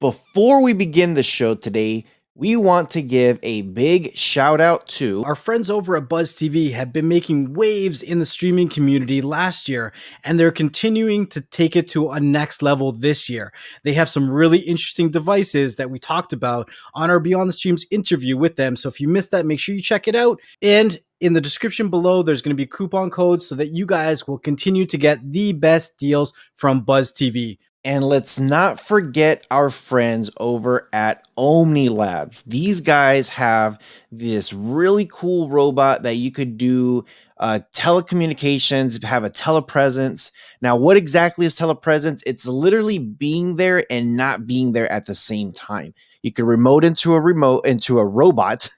Before we begin the show today, we want to give a big shout out to Our friends over at Buzz TV have been making waves in the streaming community last year, and they're continuing to take it to a next level this year. They have some really interesting devices that we talked about on our Beyond the Streams interview with them. So if you missed that, make sure you check it out. And in the description below, there's going to be coupon codes so that you guys will continue to get the best deals from Buzz TV. And let's not forget our friends over at Omni Labs. These guys have this really cool robot that you could do telecommunications, have a telepresence. Now, what exactly is telepresence? It's literally being there and not being there at the same time. You could remote into a robot,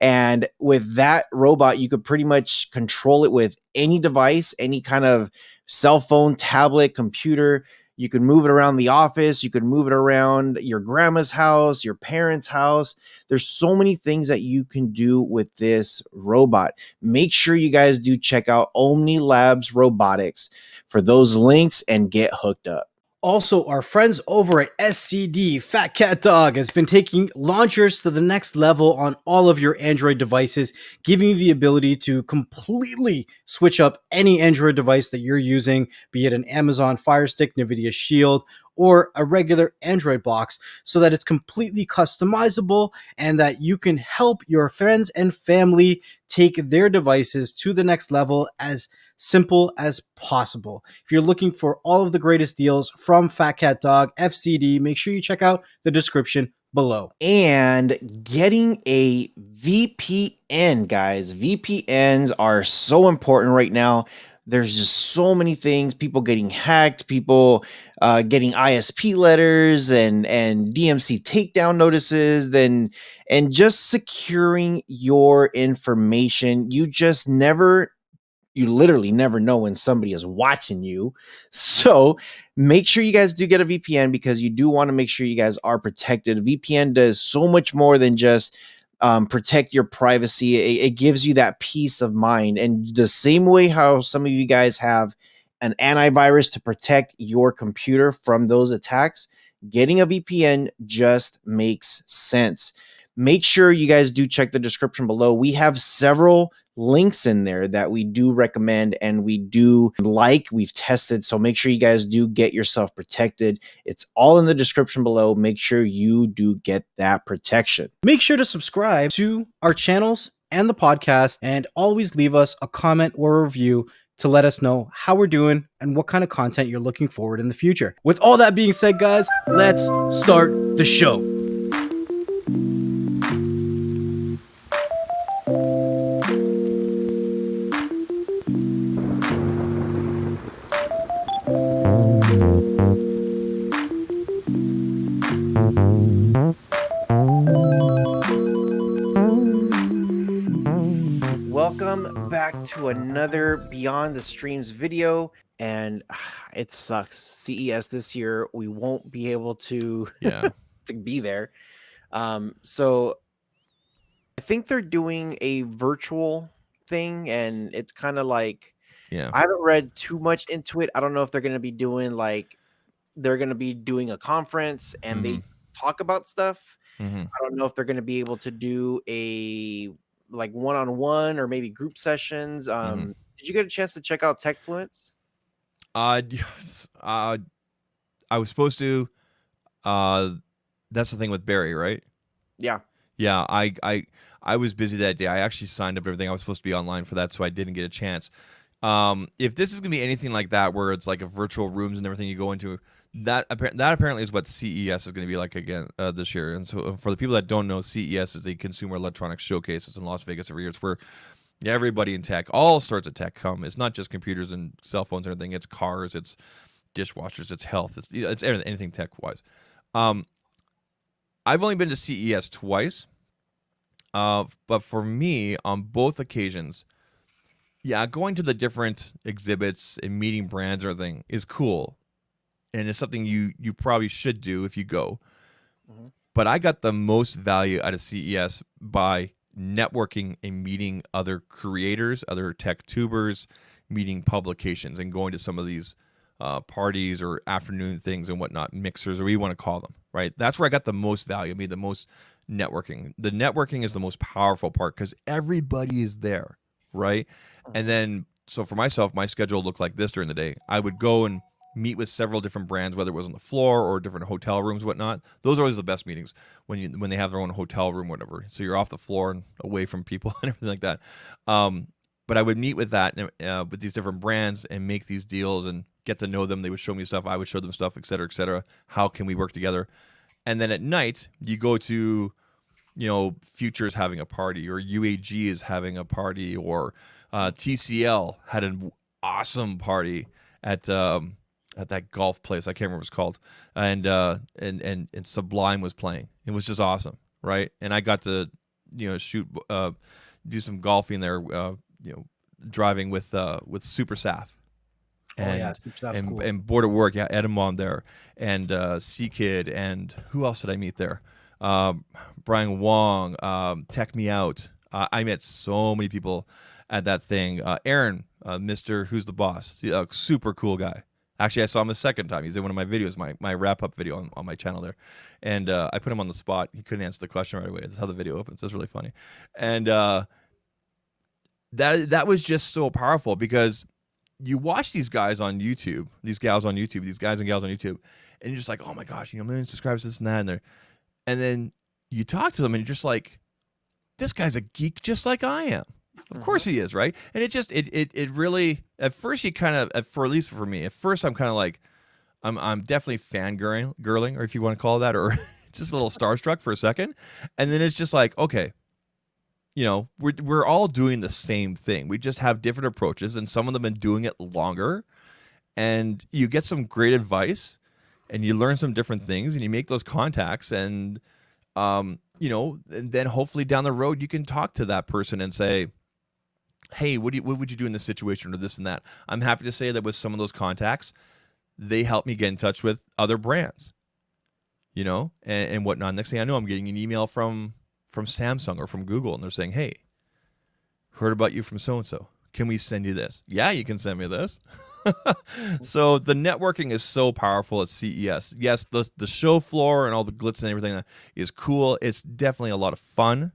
and with that robot, you could pretty much control it with any device, any kind of cell phone, tablet, computer. You could move it around the office. You could move it around your grandma's house, your parents' house. There's so many things that you can do with this robot. Make sure you guys do check out Omni Labs Robotics for those links and get hooked up. Also, our friends over at SCD, Fat Cat Dog, has been taking launchers to the next level on all of your Android devices, giving you the ability to completely switch up any Android device that you're using, be it an Amazon Fire Stick, NVIDIA Shield, or a regular Android box, so that it's completely customizable and that you can help your friends and family take their devices to the next level as simple as possible. If you're looking for all of the greatest deals from Fat Cat Dog, FCD, make sure you check out the description below. And getting a VPN, guys. VPNs are so important right now. There's just so many things, people getting hacked, people getting ISP letters and DMC takedown notices, and just securing your information. You literally never know when somebody is watching you. So make sure you guys do get a VPN, because you do want to make sure you guys are protected. VPN does so much more than just protect your privacy. It gives you that peace of mind. And the same way how some of you guys have an antivirus to protect your computer from those attacks, getting a VPN just makes sense. Make sure you guys do check the description below. We have several links in there that we do recommend and we do like, we've tested. So make sure you guys do get yourself protected. It's all in the description below. Make sure you do get that protection. Make sure to subscribe to our channels and the podcast, and always leave us a comment or a review to let us know how we're doing and what kind of content you're looking forward in the future. With all that being said, guys, let's start the show. Welcome back to another Beyond the Streams video, and it sucks. CES this year, we won't be able to to be there. So I think they're doing a virtual thing, and it's kind of like, I haven't read too much into it. I don't know if they're going to be doing a conference and they talk about stuff. I don't know if they're going to be able to do a one-on-one or maybe group sessions. Did you get a chance to check out TechFluence? Yes. I was supposed to. That's the thing with Barry, right? Yeah. Yeah. I was busy that day. I actually signed up everything. I was supposed to be online for that, so I didn't get a chance. If this is gonna be anything like that, where it's like a virtual rooms and everything you go into, that apparently is what CES is going to be like again this year. And so for the people that don't know, CES is a Consumer Electronics Showcase. It's in Las Vegas every year. It's where everybody in tech, all sorts of tech come. It's not just computers and cell phones and everything. It's cars, it's dishwashers, it's health, it's anything tech-wise. I've only been to CES twice, but for me, on both occasions, going to the different exhibits and meeting brands and everything is cool. And it's something you probably should do if you go. But I got the most value out of CES by networking and meeting other creators, other tech tubers, meeting publications, and going to some of these parties or afternoon things and whatnot, mixers or what you want to call them, right? That's where I got the most value, the most networking. The networking is the most powerful part because everybody is there, right? And then, so for myself, my schedule looked like this during the day. I would go and meet with several different brands, whether it was on the floor or different hotel rooms, whatnot. Those are always the best meetings when they have their own hotel room, whatever. So you're off the floor and away from people and everything like that. But I would meet with with these different brands and make these deals and get to know them. They would show me stuff. I would show them stuff, et cetera, et cetera. How can we work together? And then at night, you go to, Future's having a party, or UAG is having a party, or TCL had an awesome party at that golf place. I can't remember what it's called. And Sublime was playing. It was just awesome, right? And I got to, shoot, do some golfing there, driving with Super Saf. And, cool. and Board at Work, yeah, Edamon there, and C Kid, and who else did I meet there? Brian Wong, Tech Me Out. I met so many people at that thing. Aaron, Mr. Who's the Boss, super cool guy. Actually, I saw him a second time. He's in one of my videos, my wrap up video on my channel there, and I put him on the spot. He couldn't answer the question right away. That's how the video opens. It's really funny, and that was just so powerful because you watch these guys on YouTube, these gals on YouTube, these guys and gals on YouTube, and you're just like, oh my gosh, million subscribers, this and that, and then you talk to them and you're just like, this guy's a geek just like I am. Of course he is, right? And it really, at first you kind of, at least for me, at first I'm kind of like, I'm definitely fangirling, or if you want to call it that, or just a little starstruck for a second, and then it's just like, okay, we're all doing the same thing. We just have different approaches, and some of them have been doing it longer, and you get some great advice, and you learn some different things, and you make those contacts, and and then hopefully down the road you can talk to that person and say, hey, what would you do in this situation, or this and that. I'm happy to say that with some of those contacts, they help me get in touch with other brands, and whatnot. Next thing I know, I'm getting an email from Samsung or from Google, and they're saying, hey, heard about you from so-and-so. Can we send you this? Yeah, you can send me this. So the networking is so powerful at CES. Yes, the show floor and all the glitz and everything is cool. It's definitely a lot of fun.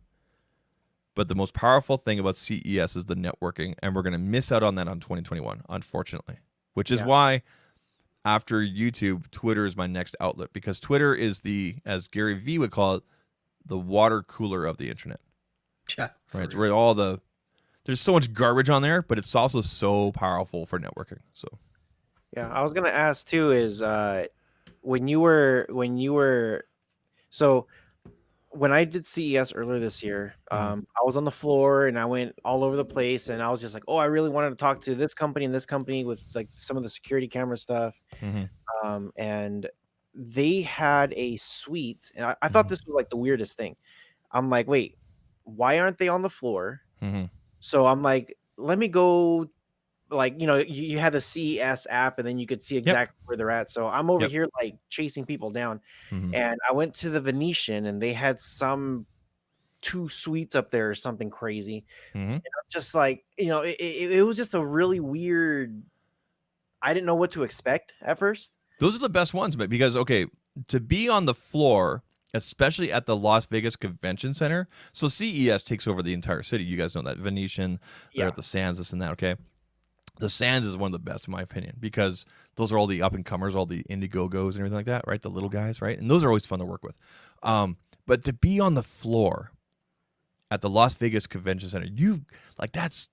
But the most powerful thing about CES is the networking, and we're going to miss out on that on 2021, unfortunately, which is why after YouTube, Twitter is my next outlet, because Twitter is as Gary Vee would call it, the water cooler of the internet. Yeah, right. It's where there's so much garbage on there, but it's also so powerful for networking. So, yeah, I was gonna ask too is when you were so when I did CES earlier this year, I was on the floor and I went all over the place, and I was just like, oh, I really wanted to talk to this company and this company with like some of the security camera stuff, and they had a suite, and I thought this was like the weirdest thing. I'm like, wait, why aren't they on the floor? So I'm like, let me go, like, you had the CES app, and then you could see exactly where they're at. So I'm over here like chasing people down, and I went to the Venetian, and they had some 2 suites up there or something crazy. And I'm just like, it was just a really weird. I didn't know what to expect at first. Those are the best ones, but because, okay, to be on the floor, especially at the Las Vegas Convention Center. So CES takes over the entire city. You guys know that. Venetian, they're at the Sands, this and that, okay? The Sands is one of the best, in my opinion, because those are all the up-and-comers, all the Indiegogos and everything like that, right? The little guys, right? And those are always fun to work with. But to be on the floor at the Las Vegas Convention Center, that's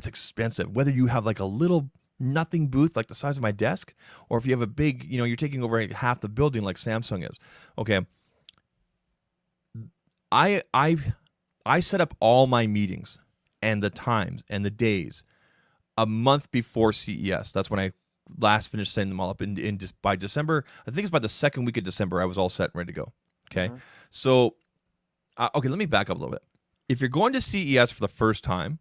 expensive. Whether you have like a little nothing booth like the size of my desk, or if you have a big, you're taking over half the building like Samsung is. Okay. I set up all my meetings and the times and the days a month before CES. That's when I last finished setting them all up. By December, I think it's by the second week of December, I was all set and ready to go. Okay. So, okay, let me back up a little bit. If you're going to CES for the first time,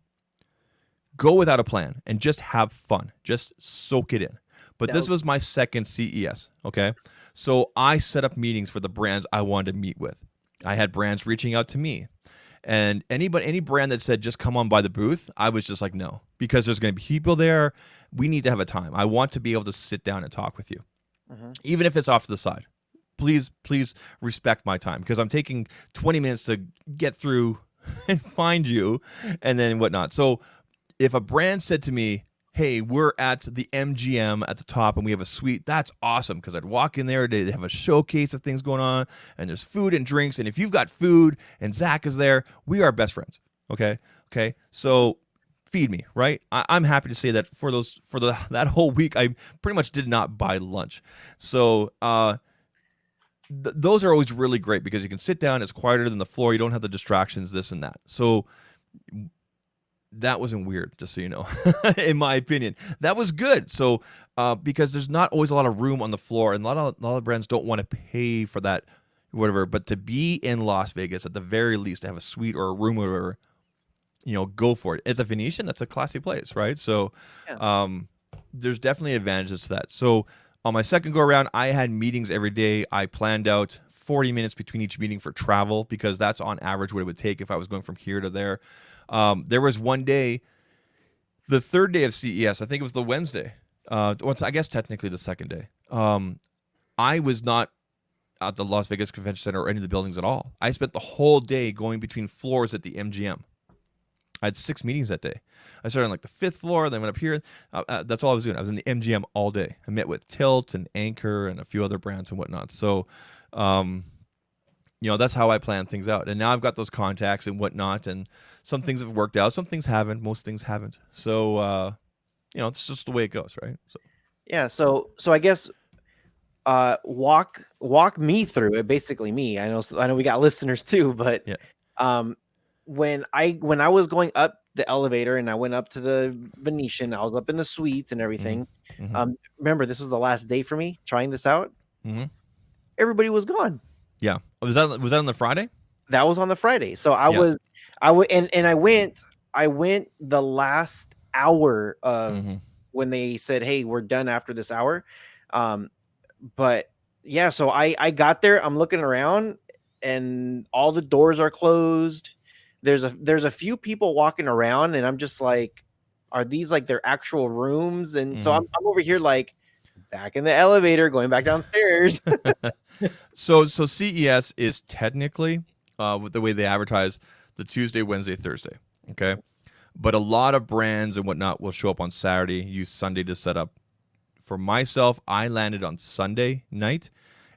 go without a plan and just have fun. Just soak it in. But this was my second CES, okay? So I set up meetings for the brands I wanted to meet with. I had brands reaching out to me. And any brand that said, just come on by the booth, I was just like, no. because there's going to be people there. We need to have a time. I want to be able to sit down and talk with you, even if it's off to the side. Please respect my time, because I'm taking 20 minutes to get through and find you and then whatnot. So if a brand said to me, hey, we're at the MGM at the top and we have a suite, that's awesome, because I'd walk in there, they have a showcase of things going on, and there's food and drinks, and if you've got food and Zach is there, we are best friends. Okay, so feed me, right? I'm happy to say that for that whole week, I pretty much did not buy lunch. So those are always really great, because you can sit down, it's quieter than the floor, you don't have the distractions, this and that. So that wasn't weird, just so you know. In my opinion, that was good. So because there's not always a lot of room on the floor, and a lot of brands don't want to pay for that, whatever. But to be in Las Vegas, at the very least, to have a suite or a room or whatever, go for it. At the Venetian, that's a classy place, right? So there's definitely advantages to that. So on my second go around, I had meetings every day. I planned out 40 minutes between each meeting for travel, because that's on average what it would take if I was going from here to there. There was one day, the third day of CES, I think it was the Wednesday. I guess technically the second day. I was not at the Las Vegas Convention Center or any of the buildings at all. I spent the whole day going between floors at the MGM. I had 6 meetings that day. I started on like the 5th floor, then went up here. That's all I was doing. I was in the MGM all day. I met with Tilt and Anchor and a few other brands and whatnot. So, that's how I plan things out. And now I've got those contacts and whatnot, and some things have worked out, some things haven't, most things haven't. So, it's just the way it goes, right? So, yeah. So I guess walk me through it. Basically, me. I know we got listeners too, but yeah. When I was going up the elevator and I went up to the Venetian, I was up in the suites and everything. Remember, this was the last day for me trying this out. Everybody was gone. Yeah. Was that on the Friday? That was on the Friday. So I went the last hour of when they said, hey, we're done after this hour. But yeah, so I got there, I'm looking around and all the doors are closed. There's a few people walking around, and I'm just like, are these like their actual rooms? And so I'm over here like back in the elevator, going back downstairs. So CES is technically, with the way they advertise, the Tuesday, Wednesday, Thursday. Okay. But a lot of brands and whatnot will show up on Saturday, use Sunday to set up. For myself, I landed on Sunday night,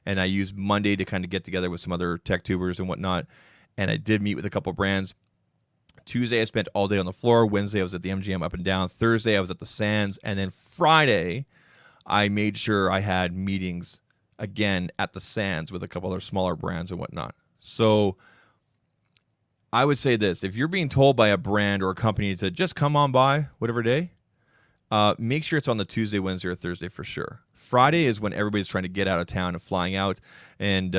and I used Monday to kind of get together with some other tech tubers and whatnot. And I did meet with a couple of brands. Tuesday, I spent all day on the floor. Wednesday, I was at the MGM up and down. Thursday, I was at the Sands. And then Friday, I made sure I had meetings again at the Sands with a couple other smaller brands and whatnot. So I would say this. If you're being told by a brand or a company to just come on by whatever day, make sure it's on the Tuesday, Wednesday, or Thursday for sure. Friday is when everybody's trying to get out of town and flying out, and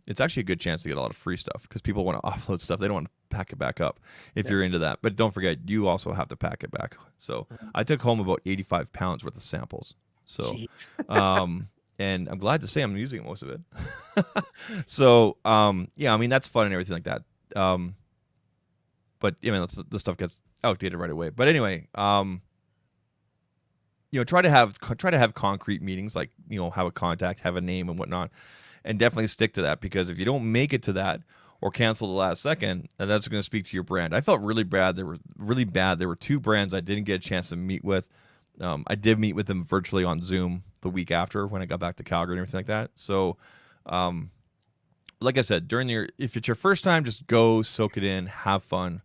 it's actually a good chance to get a lot of free stuff, because people want to offload stuff. They don't want to pack it back up if you're into that. But don't forget, you also have to pack it back. So I took home about 85 pounds worth of samples. So, and I'm glad to say I'm using most of it. So, yeah, I mean, that's fun and everything like that. But the stuff gets outdated right away. But anyway, try to have concrete meetings, like, have a contact, have a name and whatnot, and definitely stick to that, because if you don't make it to that or cancel the last second, then that's going to speak to your brand. I felt really bad. There were 2 brands I didn't get a chance to meet with. I did meet with them virtually on Zoom the week after when I got back to Calgary and everything like that. So, like I said, if it's your first time, just go soak it in, have fun.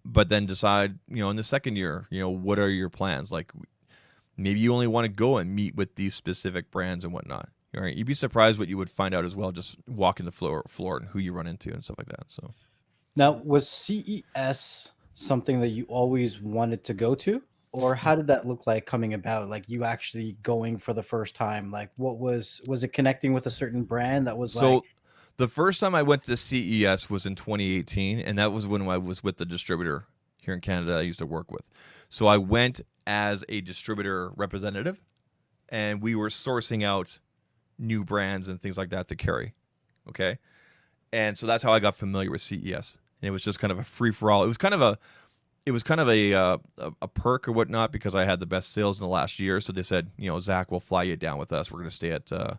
But then decide, in the second year, what are your plans? Like, maybe you only want to go and meet with these specific brands and whatnot. All right, you'd be surprised what you would find out as well, just walking the floor and who you run into and stuff like that. So, now, was CES something that you always wanted to go to, or how did that look like coming about? Like, you actually going for the first time? Like, what was it connecting with a certain brand that was so? Like... The first time I went to CES was in 2018, and that was when I was with the distributor here in Canada I used to work with. So I went as a distributor representative, and we were sourcing out new brands and things like that to carry. Okay? And so that's how I got familiar with CES. And it was just kind of a free-for-all. It was kind of it was kind of a perk or whatnot because I had the best sales in the last year. So they said, Zach, we'll fly you down with us. We're gonna stay at the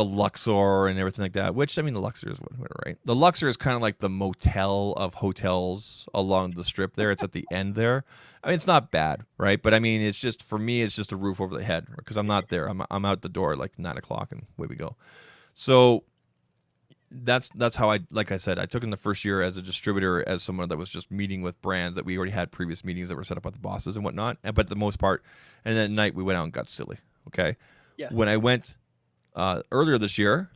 Luxor and everything like that. Which, I mean, the Luxor is whatever, right? The Luxor is kind of like the motel of hotels along the strip. There, it's at the end there. I mean, it's not bad, right? But I mean, it's just for me, it's just a roof over the head because I'm not there. I'm out the door like 9 o'clock and away we go. So that's how like I said, I took in the first year as a distributor, as someone that was just meeting with brands that we already had previous meetings that were set up by the bosses and whatnot. But the most part, and then at night we went out and got silly. Okay, Yeah. when I went earlier this year,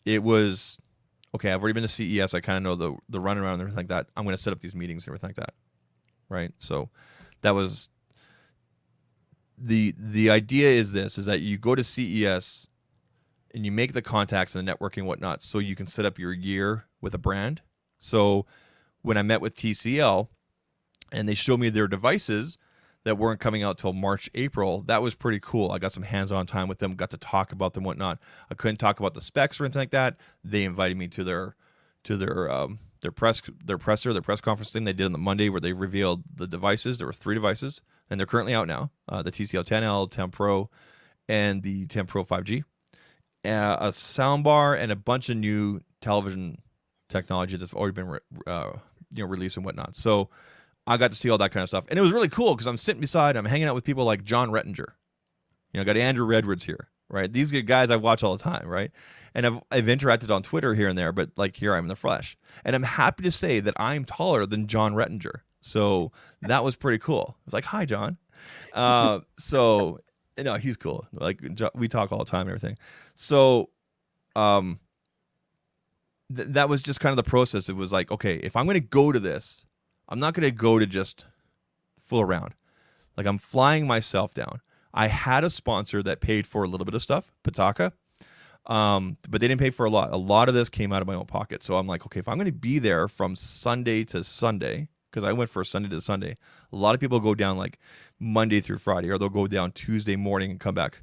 it was okay. I've already been to CES. I kind of know the run around and everything like that. I'm going to set up these meetings and everything like that, right? So that was the idea. Is that you go to CES and you make the contacts and the networking and whatnot, so you can set up your year with a brand. So when I met with TCL and they showed me their devices that weren't coming out till March, April, that was pretty cool. I got some hands-on time with them, got to talk about them, whatnot. I couldn't talk about the specs or anything like that. They invited me to their press conference thing they did on the Monday where they revealed the devices. There were 3 devices, and they're currently out now: the TCL 10L, 10 Pro, and the 10 Pro 5G. A soundbar and a bunch of new television technology that's already been released and whatnot. So I got to see all that kind of stuff, and it was really cool because I'm sitting beside, I'm hanging out with people like John Rettinger. I got Andrew Edwards here, right? These are guys I watch all the time, right? And I've interacted on Twitter here and there, but like here I'm in the flesh, and I'm happy to say that I'm taller than John Rettinger. So that was pretty cool. I was like, "Hi, John." So. No, he's cool. Like we talk all the time and everything. So, that was just kind of the process. It was like, okay, if I'm going to go to this, I'm not going to go to just fool around. Like I'm flying myself down. I had a sponsor that paid for a little bit of stuff, Pataka, but they didn't pay for a lot. A lot of this came out of my own pocket. So I'm like, okay, if I'm going to be there from Sunday to Sunday, because I went for Sunday to Sunday. A lot of people go down like Monday through Friday, or they'll go down Tuesday morning and come back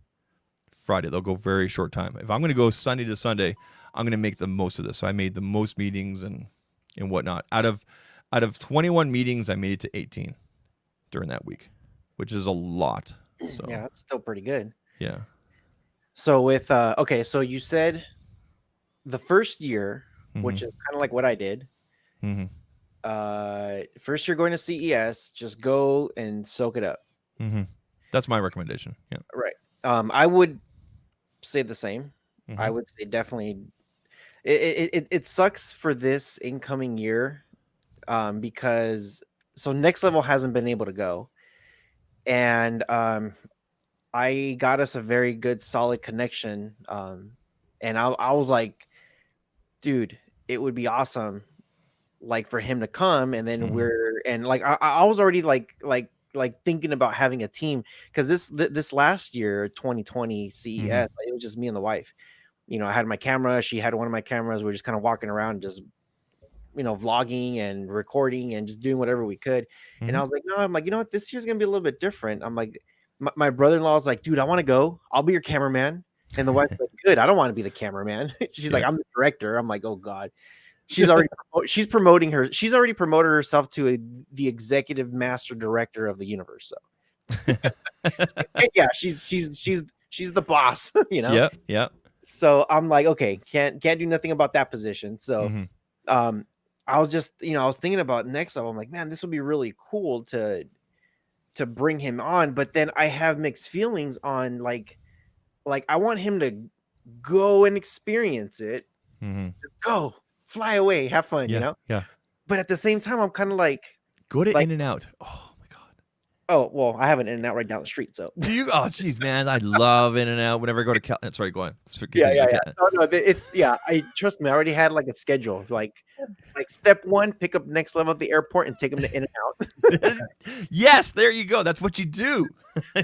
Friday. They'll go very short time. If I'm going to go Sunday to Sunday, I'm going to make the most of this. So I made the most meetings and whatnot. Out of 21 meetings, I made it to 18 during that week, which is a lot. So Yeah, that's still pretty good. yeah. So with okay, so you said the first year, which is kind of like what I did. Mm-hmm. First year going to CES, just go and soak it up. Mm-hmm. That's my recommendation. Yeah. Right. I would say the same. Mm-hmm. I would say definitely. It sucks for this incoming year, because so Next Level hasn't been able to go, and I got us a very good solid connection, and I was like, dude, it would be awesome, like for him to come, and then like I was already like thinking about having a team, because this last year 2020 CES, it was just me and the wife. I had my camera, she had one of my cameras. We're just kind of walking around, just vlogging and recording and just doing whatever we could. And I was like, no, I'm like, you know what, this year's gonna be a little bit different. I'm like, my brother-in-law is like, dude, I want to go, I'll be your cameraman. And the wife's like, good, I don't want to be the cameraman. She's like, I'm the director. I'm like, oh god. She's already she's already promoted herself to the executive master director of the universe. So yeah, she's the boss, Yep. So I'm like, okay, can't do nothing about that position. So I was just, I was thinking about Next Level. I'm like, man, this would be really cool to bring him on, but then I have mixed feelings on like I want him to go and experience it. Just go, fly away, have fun, Yeah. But at the same time, I'm kind of like, go to In-N-Out. Oh my god. Oh well, I have an In-N-Out right down the street. So do you? Oh jeez, man, I love In-N-Out. Whenever I go to sorry, go on. Yeah. No, it's I trust me. I already had like a schedule. Like step 1, pick up Next Level at the airport and take him to In-N-Out. Yes, there you go. That's what you do.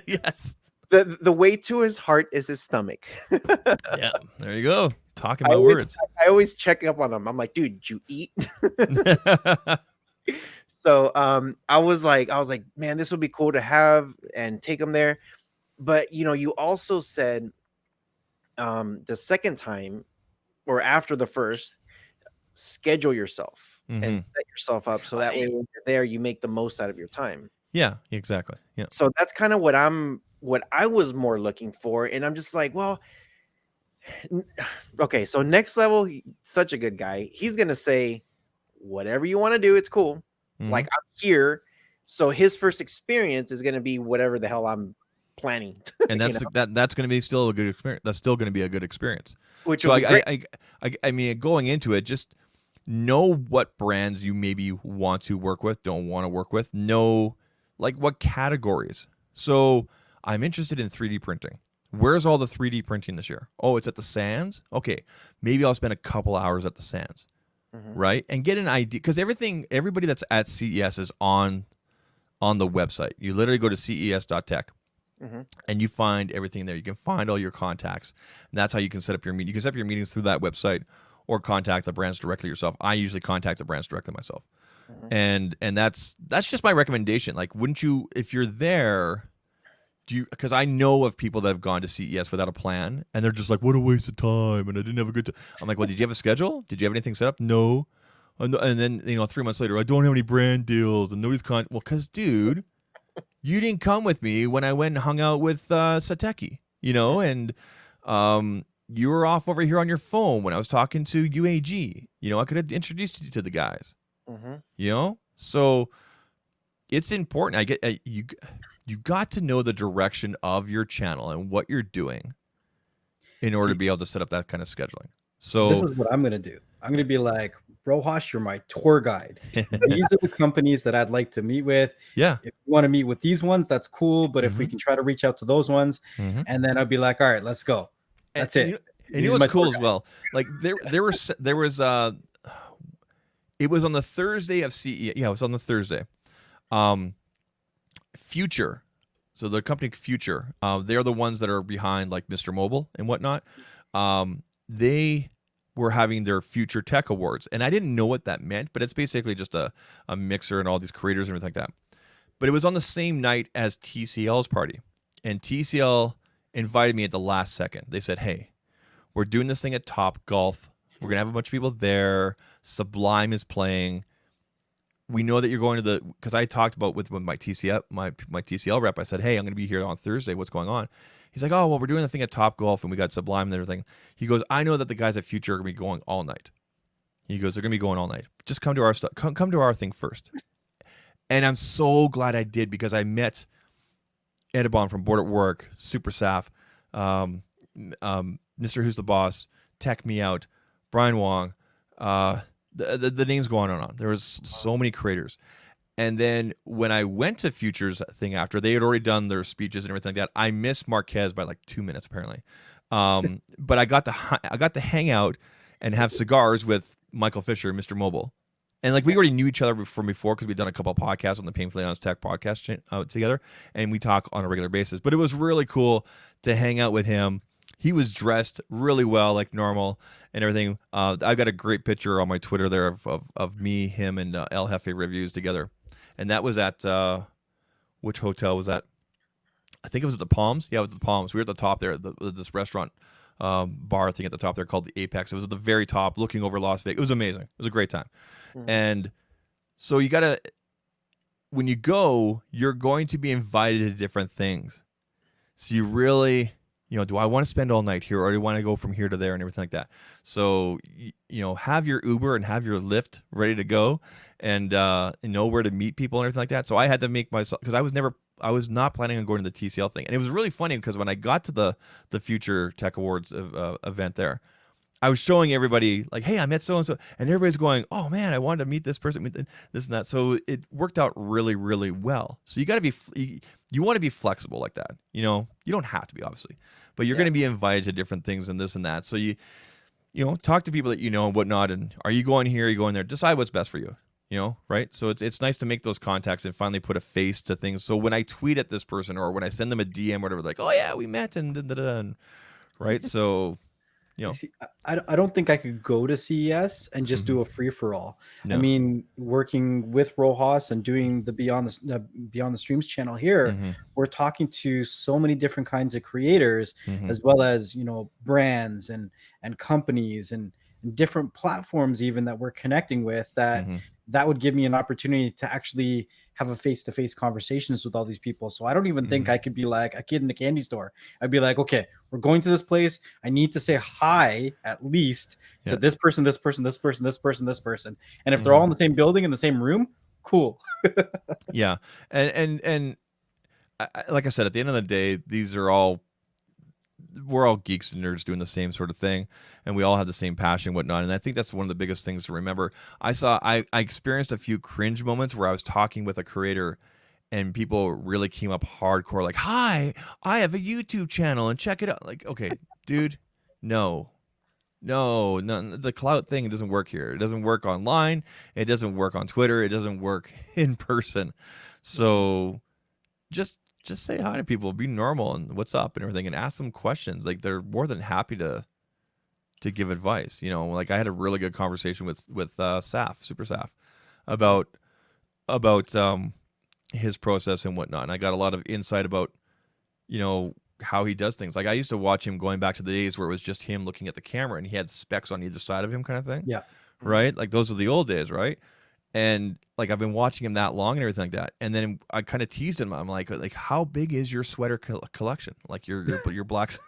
Yes. The way to his heart is his stomach. Yeah, there you go. Talking about words. I always check up on him. I'm like, dude, did you eat? So I was like, man, this would be cool to have and take him there. But you also said the second time, or after the first, schedule yourself. and Mm-hmm. set yourself up so that way I, when you're there, you make the most out of your time. yeah, exactly. Yeah. So that's kind of what I was more looking for. And I'm just like, well, okay, so next level, such a good guy. He's gonna say, whatever you want to do, it's cool. Mm-hmm. Like I'm here. So his first experience is gonna be whatever the hell I'm planning. And you know, that's going to be still a good experience. That's still going to be a good experience. which So will be great. I mean, going into it, just know what brands you maybe want to work with, don't want to work with. Know like what categories. So I'm interested in 3D printing. Where's all the 3D printing this year? Oh, it's at the Sands. Okay, maybe I'll spend a couple hours at the Sands, Mhm. right? And get an idea because everybody that's at CES is on the website. You literally go to ces.tech. Mhm. And you find everything there. You can find all your contacts. And that's how you can set up your meeting. You can set up your meetings through that website or contact the brands directly yourself. I usually contact the brands directly myself. Mhm. And that's just my recommendation. Like, wouldn't you, if you're there, because I know of people that have gone to CES without a plan and they're just like, what a waste of time. And I didn't have a good time. I'm like, well, did you have a schedule? Did you have anything set up? No. And then, 3 months later, I don't have any brand deals and nobody's well, because, dude, you didn't come with me when I went and hung out with Sateki, and you were off over here on your phone when I was talking to UAG. I could have introduced you to the guys. Mhm. So it's important. I get you got to know the direction of your channel and what you're doing in order to be able to set up that kind of scheduling. This So is what I'm gonna do. I'm gonna be like, Rohas, you're my tour guide. These are the companies that I'd like to meet with. yeah. If you want to meet with these ones, that's cool. But if we Mhm. can try to reach out to those ones, Mhm. and then I'll be like, all right, let's go. And, That's and it. you know These are what's my tour cool as guides. well? Like there was it was on the Thursday of CE. Yeah, it was on the Thursday. Future. So the company Future, they're the ones that are behind like Mr. Mobile and whatnot. They were having their Future Tech Awards, and I didn't know what that meant, but it's basically just a mixer and all these creators and everything like that. But it was on the same night as TCL's party, and TCL invited me at the last second. They said, "Hey, we're doing this thing at Top Golf. We're gonna have a bunch of people there. Sublime is playing. We know that you're going to because I talked about with my TCL my TCL rep. I said, hey, I'm going to be here on Thursday. What's going on? He's like, oh well, we're doing the thing at Top Golf and we got Sublime and everything. He goes, I know that the guys at Future are going to be going all night. He goes, they're going to be going all night. Just come to our stuff. Come to our thing first. And I'm so glad I did because I met Edibon from Board at Work, Super Saf, Mr. Who's the Boss, Tech Me Out, Brian Wong. The names going on. There was so many creators. And then when I went to Future's thing after, they had already done their speeches and everything like that. I missed Marquez by like 2 minutes apparently. But I got to hang out and have cigars with Michael Fisher, Mr. Mobile. And like we already knew each other from before because we'd done a couple of podcasts on the Painfully Honest Tech podcast together, and we talk on a regular basis. But it was really cool to hang out with him. He was dressed really well, like normal and everything. I've got a great picture on my Twitter there of me, him, and El Jefe reviews together. And that was at, which hotel was that? I think it was at the Palms. Yeah, it was at the Palms. We were at the top there, this restaurant bar thing at the top there called the Apex. It was at the very top looking over Las Vegas. It was amazing. It was a great time. Mhm. And so you got to, when you go, you're going to be invited to different things. So you really, do I want to spend all night here or do I want to go from here to there and everything like that? So, have your Uber and have your Lyft ready to go and know where to meet people and everything like that. So I had to make myself, because I was not planning on going to the TCL thing. And it was really funny because when I got to the Future Tech Awards event there, I was showing everybody like, hey, I met so-and-so. And everybody's going, oh man, I wanted to meet this person, meet this and that. So it worked out really, really well. So you got to be, you want to be flexible like that. You don't have to be obviously, but you're going to be invited to different things and this and that. So you talk to people that you know and whatnot. And are you going here? Are you going there? Decide what's best for you. Right? So it's nice to make those contacts and finally put a face to things. So when I tweet at this person or when I send them a DM or whatever, like, oh yeah, we met and right. So, See, I don't think I could go to CES and just do a free for all. No. I mean, working with Rojas and doing the Beyond the Streams channel here, we're talking to so many different kinds of creators, as well as brands and companies, and and different platforms even that we're connecting with, that would give me an opportunity to actually have a face-to-face conversations with all these people. So I don't even think I could be like a kid in a candy store. I'd be like, okay, we're going to this place. I need to say hi at least to this person, this person, this person, this person, this person. And if they're all in the same building, in the same room, cool. Yeah. And like I said, at the end of the day, we're all geeks and nerds doing the same sort of thing, and we all have the same passion and whatnot. And I think that's one of the biggest things to remember. I experienced a few cringe moments where I was talking with a creator and people really came up hardcore, like, hi, I have a YouTube channel and check it out. Like, okay, dude, no, the clout thing doesn't work here. It doesn't work online. It doesn't work on Twitter. It doesn't work in person. So just say hi to people, be normal and what's up and everything, and ask them questions. Like, they're more than happy to give advice. You know, like I had a really good conversation with Saf, Super Saf, about his process and whatnot. And I got a lot of insight about, you know, how he does things. Like, I used to watch him going back to the days where it was just him looking at the camera and he had specs on either side of him, kind of thing. Yeah. Right? Like, those are the old days, right? And like, I've been watching him that long and everything like that. And then I kind of teased him. I'm like, how big is your sweater collection? Like your blacks.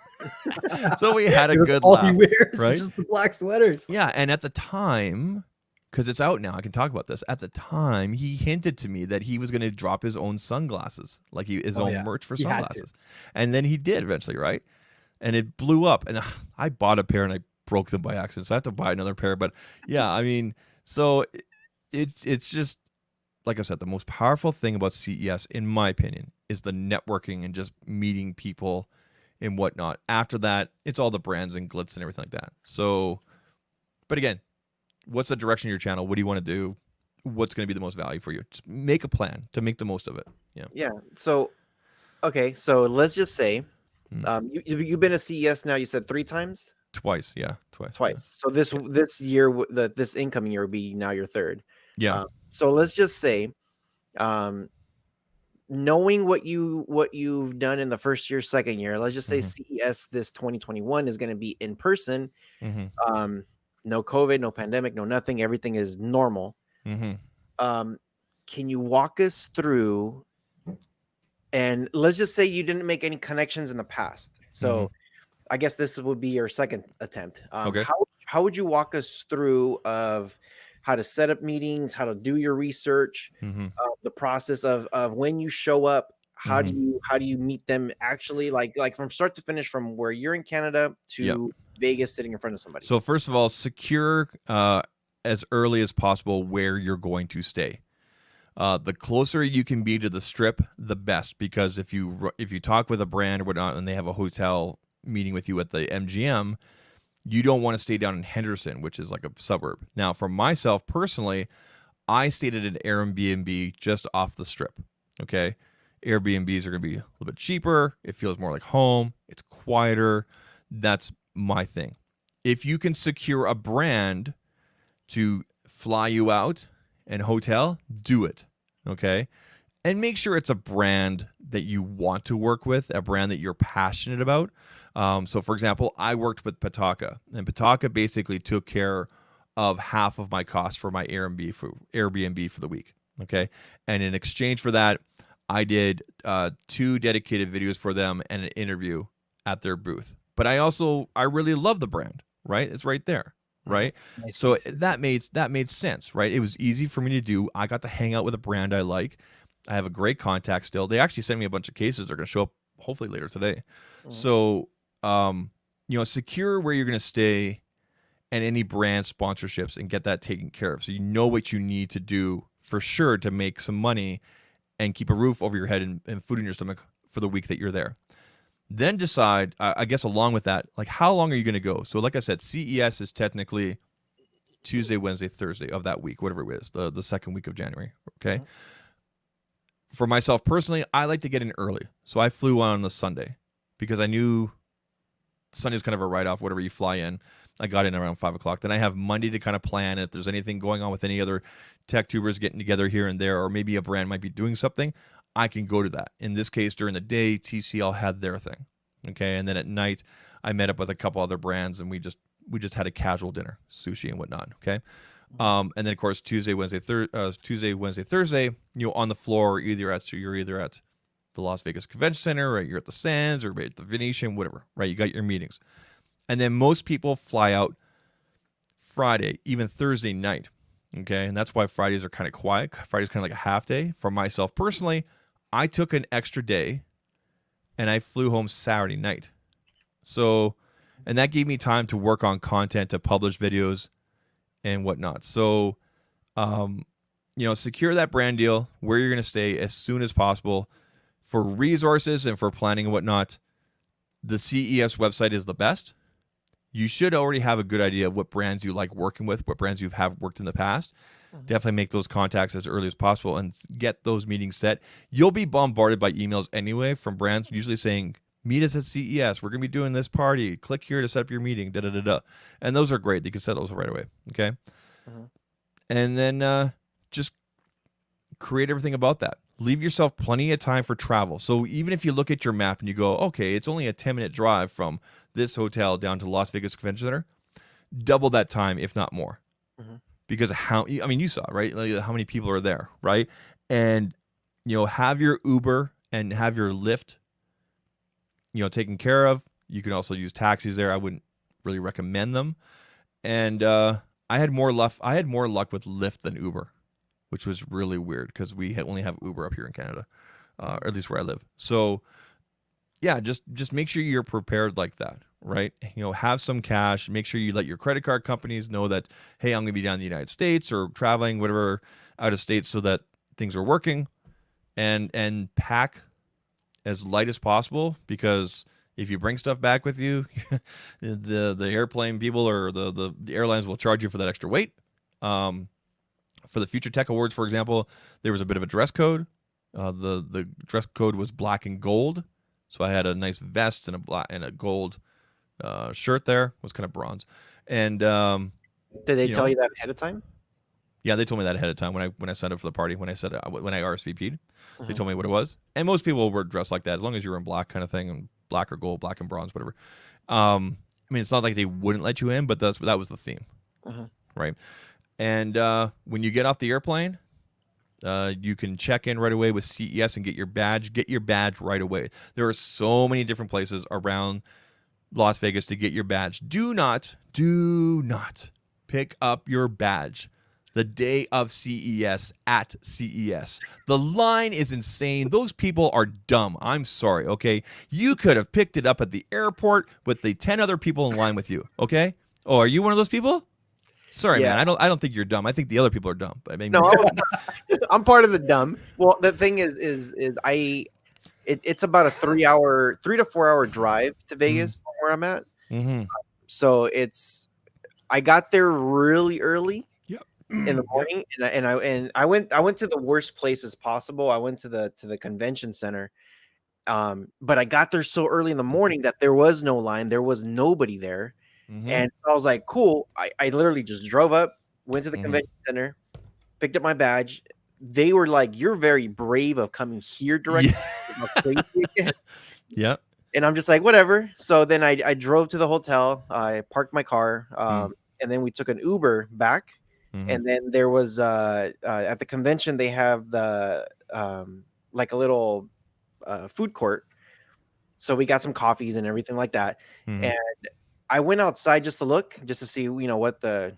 So we had a good laugh, he wears, right? Just the black sweaters. Yeah. And at the time, because it's out now, I can talk about this. At the time, he hinted to me that he was going to drop his own sunglasses, like his own merch for sunglasses. And then he did eventually, right? And it blew up. And I bought a pair and I broke them by accident. So I have to buy another pair. But yeah, I mean, so it's just, like I said, the most powerful thing about CES, in my opinion, is the networking and just meeting people and whatnot. After that, it's all the brands and glitz and everything like that. So, but again, what's the direction of your channel? What do you want to do? What's going to be the most value for you? Just make a plan to make the most of it. Yeah. Yeah. So, okay. So let's just say, you've been to CES now. You said 3 times. Twice. Yeah. Twice. Yeah. So this year, this incoming year will be now your 3rd. Yeah. So let's just say, knowing what you've done in the first year, second year, let's just say CES this 2021 is going to be in person. No COVID, no pandemic, no nothing. Everything is normal. Can you walk us through? And let's just say you didn't make any connections in the past. So I guess this would be your second attempt. Okay. How would you walk us through of how to set up meetings, how to do your research, the process of when you show up, how do you meet them actually, like from start to finish, from where you're in Canada to Vegas sitting in front of somebody? So first of all, secure as early as possible where you're going to stay. The closer you can be to the strip, the best, because if you talk with a brand or whatnot and they have a hotel meeting with you at the MGM, you don't want to stay down in Henderson, which is like a suburb. Now, for myself personally, I stayed at an Airbnb just off the strip. Okay. Airbnbs are going to be a little bit cheaper. It feels more like home. It's quieter. That's my thing. If you can secure a brand to fly you out and hotel, do it. Okay. And make sure it's a brand that you want to work with, a brand that you're passionate about. So, for example, I worked with Pataka, and Pataka basically took care of half of my costs for my Airbnb for the week. Okay. And in exchange for that, I did 2 dedicated videos for them and an interview at their booth. But I really love the brand, right? It's right there, right? Nice So pieces. that made sense, right? It was easy for me to do. I got to hang out with a brand I like. I have a great contact still. They actually sent me a bunch of cases. They're going to show up hopefully later today. So, secure where you're going to stay and any brand sponsorships and get that taken care of. So you know what you need to do for sure to make some money and keep a roof over your head and food in your stomach for the week that you're there. Then decide, I guess along with that, like, how long are you going to go? So like I said, CES is technically Tuesday, Wednesday, Thursday of that week, whatever it is, the second week of January. Okay. For myself personally, I like to get in early. So I flew on the Sunday because I knew Sunday's kind of a write-off, whatever you fly in. I got in around 5 o'clock. Then I have Monday to kind of plan if there's anything going on with any other tech tubers getting together here and there, or maybe a brand might be doing something, I can go to that. In this case, during the day, TCL had their thing. Okay. And then at night, I met up with a couple other brands and we just we just had a casual dinner, sushi and whatnot. Okay. And then of course Tuesday, Wednesday, Thursday, on the floor, you're either at the Las Vegas Convention Center, right? You're at the Sands or at the Venetian, whatever, right? You got your meetings. And then most people fly out Friday, even Thursday night. Okay. And that's why Fridays are kind of quiet. Friday's kind of like a half day. For myself personally, I took an extra day and I flew home Saturday night. So, and that gave me time to work on content, to publish videos and whatnot. So, secure that brand deal, where you're going to stay as soon as possible. For resources and for planning and whatnot, the CES website is the best. You should already have a good idea of what brands you like working with, what brands you have worked in the past. Mm-hmm. Definitely make those contacts as early as possible and get those meetings set. You'll be bombarded by emails anyway from brands usually saying, meet us at CES. We're going to be doing this party. Click here to set up your meeting. Da-da-da-da. And those are great. You can set those right away. Okay? Mm-hmm. And then just create everything about that. Leave yourself plenty of time for travel. So even if you look at your map and you go, okay, it's only a 10-minute drive from this hotel down to Las Vegas Convention Center, double that time, if not more. Mm-hmm. Because you saw, right? Like how many people are there, right? And, have your Uber and have your Lyft, taken care of. You can also use taxis there. I wouldn't really recommend them. And I had more luck with Lyft than Uber, which was really weird because we only have Uber up here in Canada, or at least where I live. So, yeah, just make sure you're prepared like that, right? Have some cash. Make sure you let your credit card companies know that, hey, I'm going to be down in the United States or traveling, whatever, out of state, so that things are working, and pack as light as possible, because if you bring stuff back with you, the airplane people or the airlines will charge you for that extra weight. For the Future Tech Awards, for example, there was a bit of a dress code. The dress code was black and gold, so I had a nice vest and a gold shirt. There it was kind of bronze. And did they tell you that ahead of time? Yeah, they told me that ahead of time when I signed up for the party. When I RSVP'd, they told me what it was. And most people were dressed like that, as long as you were in black kind of thing, and black or gold, black and bronze, whatever. It's not like they wouldn't let you in, but that was the theme, right? And when you get off the airplane, you can check in right away with CES and get your badge. Get your badge right away. There are so many different places around Las Vegas to get your badge. Do not pick up your badge the day of CES at CES. The line is insane. Those people are dumb. I'm sorry, okay? You could have picked it up at the airport with the 10 other people in line with you, okay? Oh, are you one of those people? Sorry, man. I don't think you're dumb. I think the other people are dumb. But maybe I'm part of the dumb. Well, the thing is it's about a 3 to 4 hour drive to Vegas from where I'm at. Mm-hmm. So I got there really early in the morning, and I went to the worst places possible. I went to the convention center, but I got there so early in the morning that there was no line. There was nobody there. Mm-hmm. And I was like, cool. I literally just drove up, went to the convention center, picked up my badge. They were like, you're very brave of coming here directly. Yeah. And I'm just like, whatever. So then I drove to the hotel. I parked my car, and then we took an Uber back. Mm-hmm. And then there was at the convention, they have the like a little food court. So we got some coffees and everything like that. Mm-hmm. And I went outside just to see, what the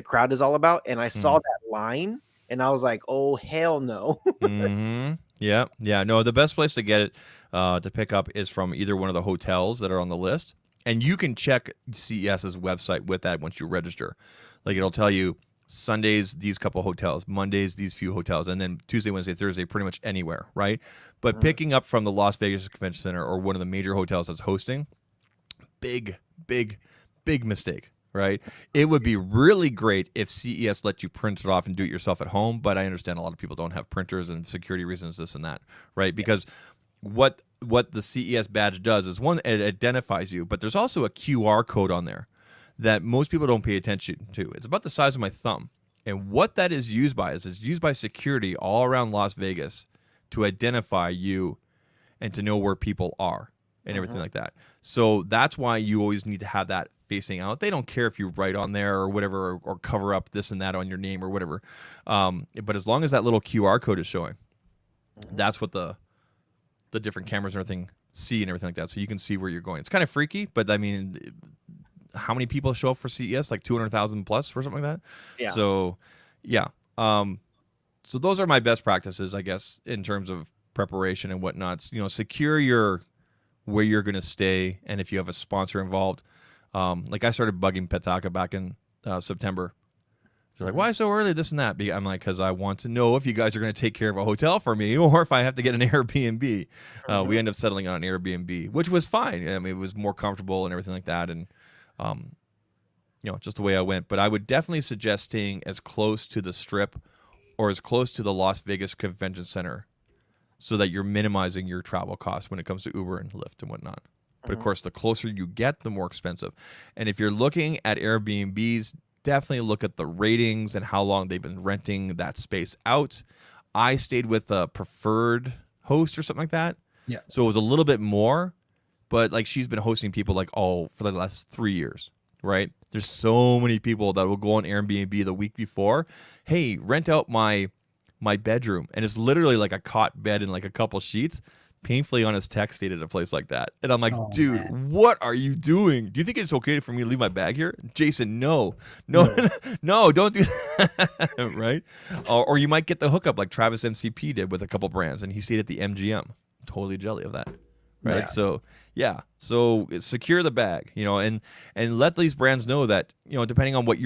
crowd is all about. And I saw that line and I was like, oh, hell no. Mm-hmm. Yeah. Yeah. No, the best place to get it to pick up is from either one of the hotels that are on the list. And you can check CES's website with that once you register. Like it'll tell you Sundays, these couple hotels, Mondays, these few hotels, and then Tuesday, Wednesday, Thursday, pretty much anywhere, right? But picking up from the Las Vegas Convention Center or one of the major hotels that's hosting, big mistake, right? It would be really great if CES let you print it off and do it yourself at home, but I understand a lot of people don't have printers and security reasons, this and that, right? Because what the CES badge does is, one, it identifies you, but there's also a QR code on there that most people don't pay attention to. It's about the size of my thumb. And what that is used by is used by security all around Las Vegas to identify you and to know where people are. and everything like that. So that's why you always need to have that facing out. They don't care if you write on there or whatever, or cover up this and that on your name or whatever. But as long as that little QR code is showing, that's what the different cameras and everything see and everything like that. So you can see where you're going. It's kind of freaky, but I mean, how many people show up for CES? Like 200,000 plus or something like that. Yeah. So yeah. So those are my best practices, I guess, in terms of preparation and whatnot. You know, secure your where you're going to stay, and if you have a sponsor involved. Like I started bugging Petaka back in September. They're like, why so early? This and that. I'm like, because I want to know if you guys are going to take care of a hotel for me, or if I have to get an Airbnb. We end up settling on an Airbnb, which was fine. I mean, it was more comfortable and everything like that, and you know, just the way I went. But I would definitely suggest staying as close to the Strip or as close to the Las Vegas Convention Center, so that you're minimizing your travel costs when it comes to Uber and Lyft and whatnot. But of course, the closer you get, the more expensive. And if you're looking at Airbnbs, definitely look at the ratings and how long they've been renting that space out. I stayed with a preferred host or something like that. Yeah. So it was a little bit more, but like she's been hosting people like for the last 3 years, right? There's so many people that will go on Airbnb the week before. Hey, rent out my bedroom, and it's literally like a cot bed and like a couple sheets. Painfully honest text stayed at a place like that, and I'm like, dude, what are you doing? Do you think it's okay for me to leave my bag here? Jason, no, no, don't do that. Right? Or you might get the hookup like Travis MCP did with a couple brands, and he stayed at the MGM. Totally jelly of that. Right. Yeah. So yeah. So secure the bag, you know, and let these brands know that, you know, depending on what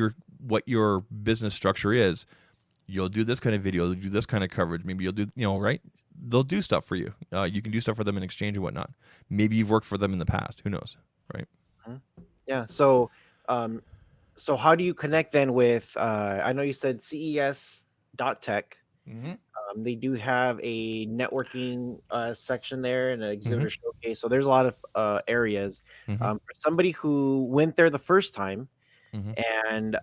your business structure is, you'll do this kind of video, you'll do this kind of coverage. Maybe you'll do, you know, right? They'll do stuff for you. You can do stuff for them in exchange and whatnot. Maybe you've worked for them in the past. Who knows, right? Yeah. So, so how do you connect then with? I know you said CES.tech. They do have a networking section there and an exhibitor showcase. So there's a lot of areas for somebody who went there the first time, and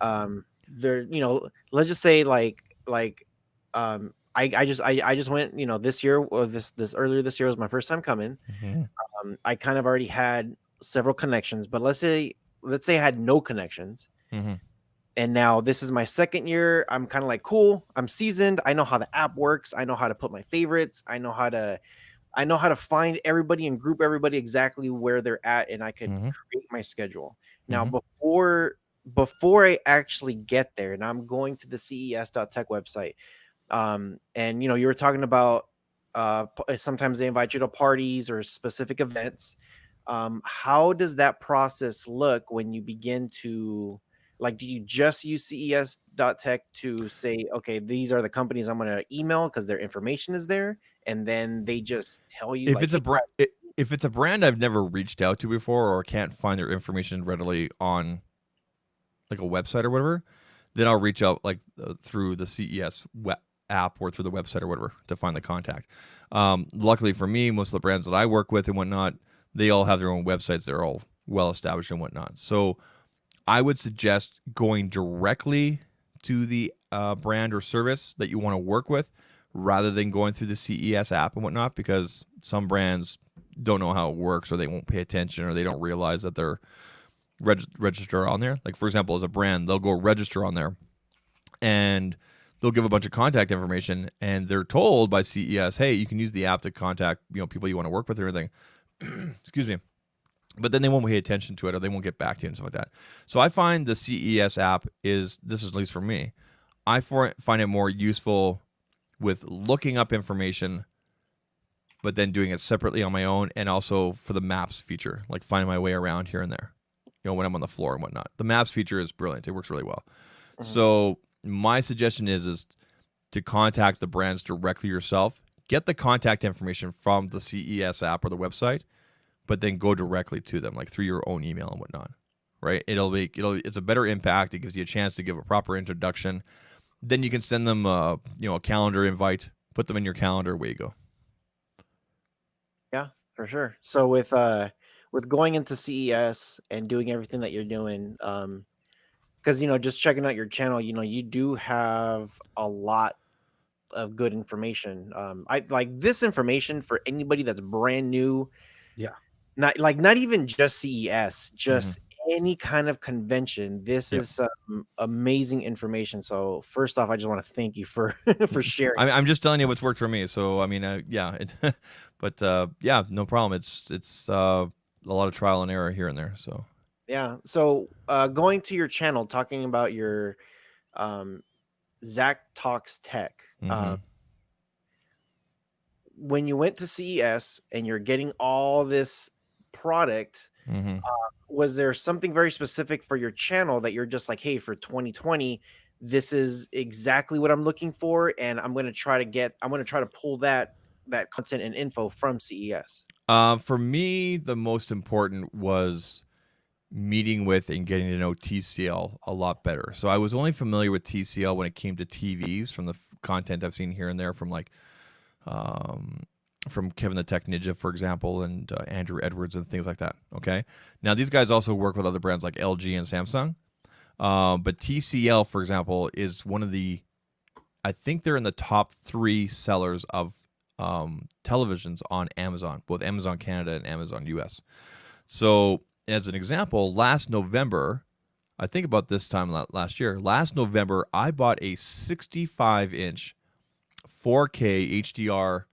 they're, you know, let's just say I just went, you know, this year, or this earlier this year was my first time coming. I kind of already had several connections, but let's say I had no connections. And now this is my second year. I'm kind of like, cool, I'm seasoned. I know how the app works. I know how to put my favorites. I know how to find everybody and group everybody exactly where they're at, and I could create my schedule. Now, before I actually get there, and I'm going to the CES.tech website, and you know, you were talking about sometimes they invite you to parties or specific events. How does that process look when you begin to, like, do you just use CES.tech to say, okay, these are the companies I'm going to email because their information is there, and then they just tell you if it's a brand I've never reached out to before, or can't find their information readily on like a website or whatever, then I'll reach out like through the CES app or through the website or whatever to find the contact. Luckily for me, most of the brands that I work with and whatnot, they all have their own websites. They're all well established and whatnot. So I would suggest going directly to the brand or service that you want to work with, rather than going through the CES app and whatnot, because some brands don't know how it works, or they won't pay attention, or they don't realize that they're register on there. Like, for example, as a brand, they'll go register on there, and they'll give a bunch of contact information, and they're told by CES, hey, you can use the app to contact, you know, people you want to work with or anything. Excuse me. But then they won't pay attention to it, or they won't get back to you and stuff like that. So I find the CES app this is at least for me, I find it more useful with looking up information, but then doing it separately on my own, and also for the maps feature, like finding my way around here and there, you know, when I'm on the floor and whatnot. The maps feature is brilliant. It works really well. So my suggestion is to contact the brands directly yourself. Get the contact information from the CES app or the website, but then go directly to them, like through your own email and whatnot, right? It's a better impact. It gives you a chance to give a proper introduction. Then you can send them, a calendar invite, put them in your calendar. Away you go. Yeah, for sure. So with going into CES and doing everything that you're doing, because, you know, just checking out your channel, you know, you do have a lot of good information. I like this information for anybody that's brand new. Yeah. not even just CES, Mm-hmm. just any kind of convention. This Yep. is some amazing information. So first off, I just want to thank you for for sharing. I'm just telling you what's worked for me. So I mean, yeah, but yeah, no problem. It's a lot of trial and error here and there. So Yeah. So going to your channel, talking about your um, ZAKtalks Tech. mm-hmm. When you went to CES and you're getting all this product, Mm-hmm. was there something very specific for your channel that you're just like, hey, for 2020, this is exactly what I'm looking for, and I'm going to try to pull that content and info from CES. For me, the most important was meeting with and getting to know TCL a lot better. So I was only familiar with TCL when it came to TVs from the content I've seen here and there from like from Kevin the Tech Ninja, for example, and Andrew Edwards and things like that. Okay. Now these guys also work with other brands like LG and Samsung. But TCL, for example, is one of the, I think they're in the top 3 sellers of televisions on Amazon, both Amazon Canada and Amazon US. So, as an example, last November, I think about this time last year, last November, I bought a 65-inch 4K HDR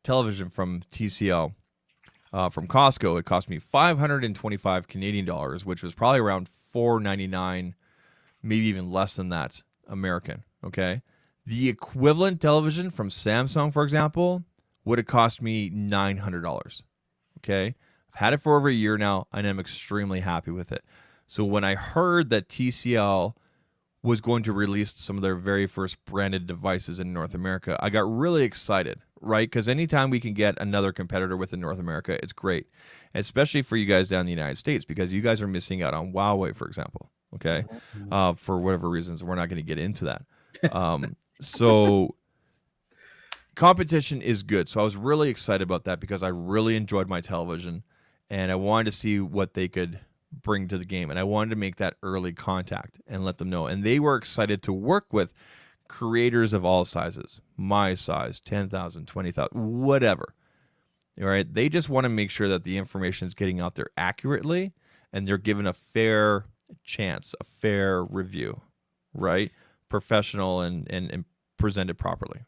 television from TCL from Costco. It cost me 525 Canadian dollars, which was probably around $4.99, maybe even less than that American. Okay. The equivalent television from Samsung, for example, would have cost me $900. Okay. I've had it for over a year now, and I'm extremely happy with it. So when I heard that TCL was going to release some of their very first branded devices in North America, I got really excited, right? Because anytime we can get another competitor within North America, it's great, especially for you guys down in the United States, because you guys are missing out on Huawei, for example, okay? For whatever reasons, we're not going to get into that. So competition is good. So I was really excited about that because I really enjoyed my television, and I wanted to see what they could bring to the game, and I wanted to make that early contact and let them know. And they were excited to work with creators of all sizes, my size, 10,000, 20,000, whatever. All right, they just want to make sure that the information is getting out there accurately, and they're given a fair chance, a fair review, right? Professional and presented properly.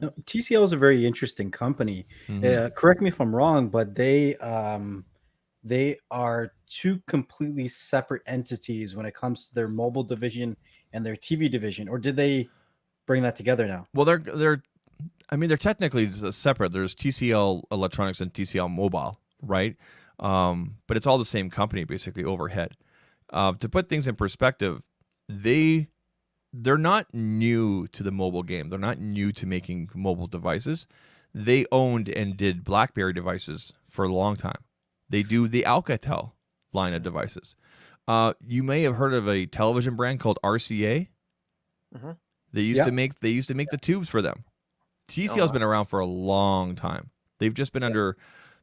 No, TCL is a very interesting company. Mhm. Correct me if I'm wrong, but they are 2 completely separate entities when it comes to their mobile division and their TV division. Or did they bring that together now? Well, they're technically separate. There's TCL Electronics and TCL Mobile, right? But it's all the same company, basically, overhead. To put things in perspective, they're not new to the mobile game. They're not new to making mobile devices. They owned and did BlackBerry devices for a long time. They do the Alcatel line of devices. You may have heard of a television brand called RCA. Mhm. They used to make the tubes for them. TCL's wow. been around for a long time. They've just been under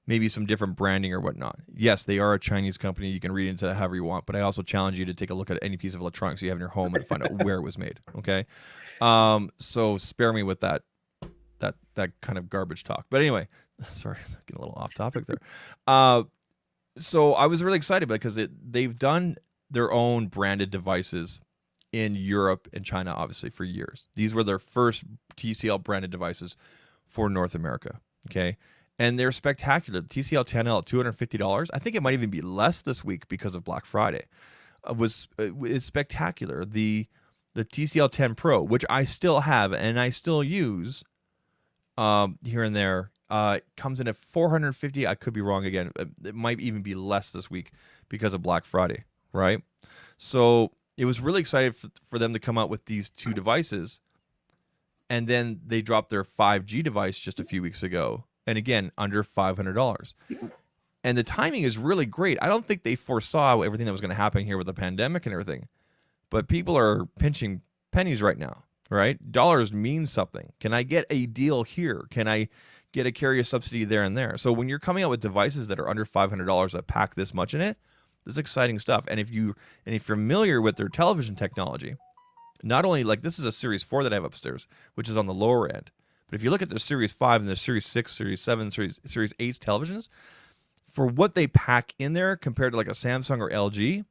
maybe some different branding or whatnot. Yes, they are a Chinese company. You can read into that however you want, but I also challenge you to take a look at any piece of electronics you have in your home and find out where it was made. Okay, so spare me with that kind of garbage talk. But anyway, sorry, getting a little off topic there. So I was really excited because they've done their own branded devices in Europe and China, obviously, for years. These were their first TCL branded devices for North America. Okay. And they're spectacular. The TCL 10L, $250. I think it might even be less this week because of Black Friday. Is spectacular. The TCL 10 Pro, which I still have and I still use here and there, comes in at $450. I could be wrong again. It might even be less this week because of Black Friday, right? So it was really excited for them to come out with these 2 devices. And then they dropped their 5G device just a few weeks ago. And again, under $500. And the timing is really great. I don't think they foresaw everything that was going to happen here with the pandemic and everything. But people are pinching pennies right now, right? Dollars mean something. Can I get a deal here? Can I get a carrier subsidy there and there? So when you're coming out with devices that are under $500 that pack this much in it, this is exciting stuff. And if you're familiar with their television technology, not only like this is a Series 4 that I have upstairs, which is on the lower end, but if you look at the Series 5 and the Series 6, Series 7, Series 8 televisions, for what they pack in there compared to like a Samsung or LG,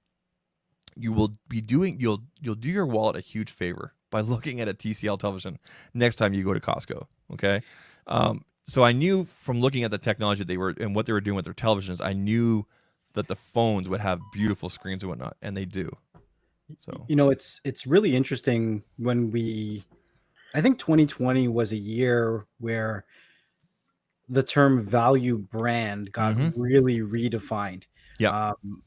you'll do your wallet a huge favor by looking at a TCL television next time you go to Costco. Okay, so I knew from looking at the technology they were and what they were doing with their televisions, I knew that the phones would have beautiful screens and whatnot, and they do. So It's really interesting when I think 2020 was a year where the term value brand got mm-hmm. really redefined. Yeah. Um,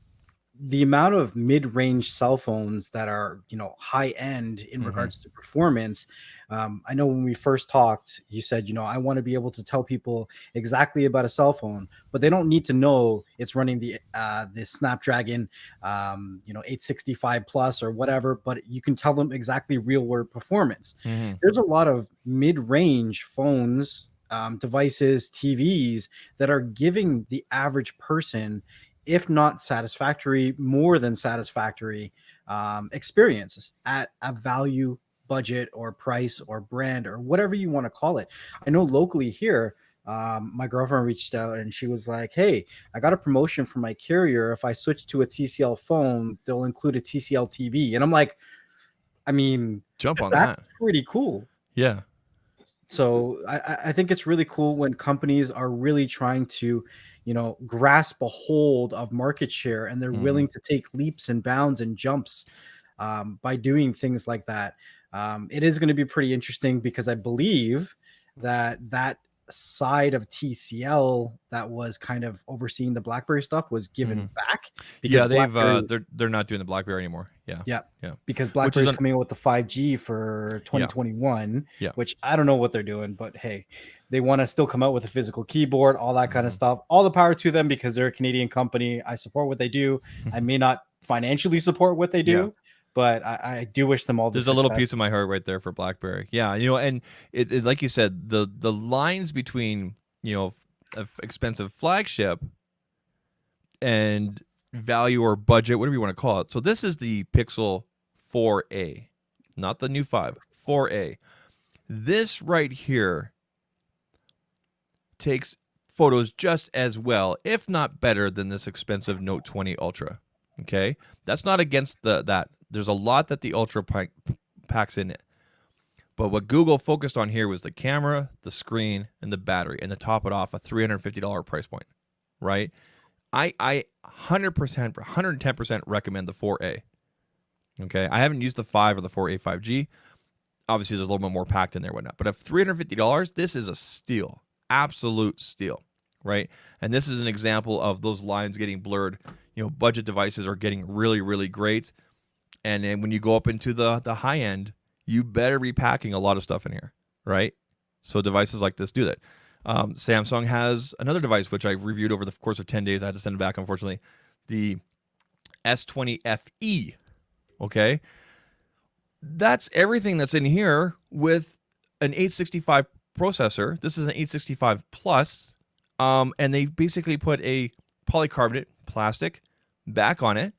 the amount of mid-range cell phones that are high end in Mhm. regards to performance. I know when we first talked, you said I want to be able to tell people exactly about a cell phone, but they don't need to know it's running the Snapdragon 865 plus or whatever, but you can tell them exactly real world performance. Mm-hmm. There's a lot of mid-range phones, devices, TVs that are giving the average person, if not satisfactory, more than satisfactory experiences at a value budget or price or brand or whatever you want to call it. I know locally here, my girlfriend reached out and she was like, "Hey, I got a promotion from my carrier. If I switch to a TCL phone, they'll include a TCL TV." And I'm like, I mean, Jump on that's that. pretty cool. Yeah. So I think it's really cool when companies are really trying to, grasp a hold of market share, and they're willing to take leaps and bounds and jumps by doing things like that. It is going to be pretty interesting because I believe that side of TCL that was kind of overseeing the BlackBerry stuff was given back because Yeah, BlackBerry, they're not doing the BlackBerry anymore. Yeah. yeah, Yeah. because Which is BlackBerry's coming out with the 5G for 2021, Yeah. which I don't know what they're doing, but hey, they want to still come out with a physical keyboard, all that kind of Mhm. stuff. All the power to them because they're a Canadian company. I support what they do. I may not financially support what they do, but I do wish them all the There's a little success. piece of my heart right there for BlackBerry. Yeah, and it like you said, the lines between expensive flagship and value or budget, whatever you want to call it. So this is the Pixel 4a, not the new 5, 4a. This right here takes photos just as well, if not better, than this expensive Note 20 Ultra. Okay, that's not against that. There's a lot that the Ultra packs in it. But what Google focused on here was the camera, the screen, and the battery, and to top it off, a $350 price point, right? I 100%, 110% recommend the 4A. Okay, I haven't used the 5 or the 4A 5G. Obviously, there's a little bit more packed in there, whatnot. But at $350, this is a steal, absolute steal, right? And this is an example of those lines getting blurred. Budget devices are getting really, really great, and then when you go up into the high end, you better be packing a lot of stuff in here, right? So devices like this do that. Samsung has another device, which I reviewed over the course of 10 days. I had to send it back, unfortunately. The S20 FE, okay? That's everything that's in here with an 865 processor. This is an 865 plus, and they basically put a polycarbonate plastic back on it.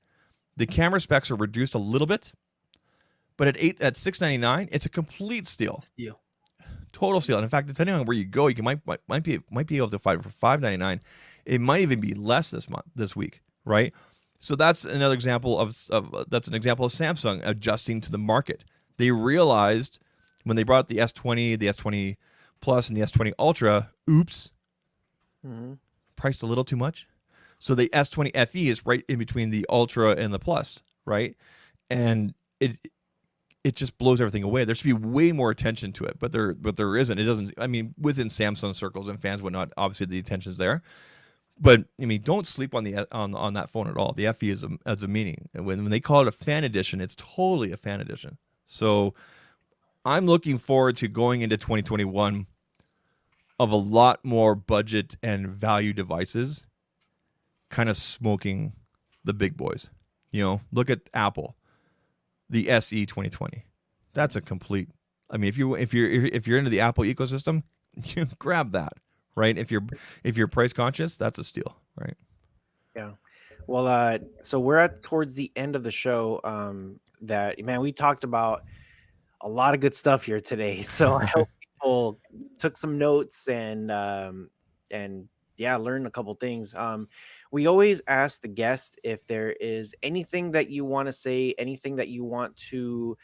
The camera specs are reduced a little bit, but at $699, it's a complete steal. Total steal. And in fact, depending on where you go, you might be able to find it for $599. It might even be less this week, right? So that's another example of Samsung adjusting to the market. They realized when they brought the S20, the S20 Plus, and the S20 Ultra, priced a little too much. So the S20 FE is right in between the Ultra and the Plus, right? And it just blows everything away. There should be way more attention to it, but there isn't. It doesn't. I mean, within Samsung circles and fans, whatnot, obviously the attention's there. But I mean, don't sleep on on that phone at all. The FE is a meaning. And when they call it a fan edition, it's totally a fan edition. So I'm looking forward to going into 2021 of a lot more budget and value devices, kind of smoking the big boys. Look at Apple, the SE 2020. That's a complete. I mean, if you're into the Apple ecosystem, you grab that, right? If you're price conscious, that's a steal, right? Yeah. Well, so we're towards the end of the show. That man, we talked about a lot of good stuff here today. So I hope people took some notes and yeah, learn a couple things. We always ask the guest if there is anything that you want to say, anything that you want to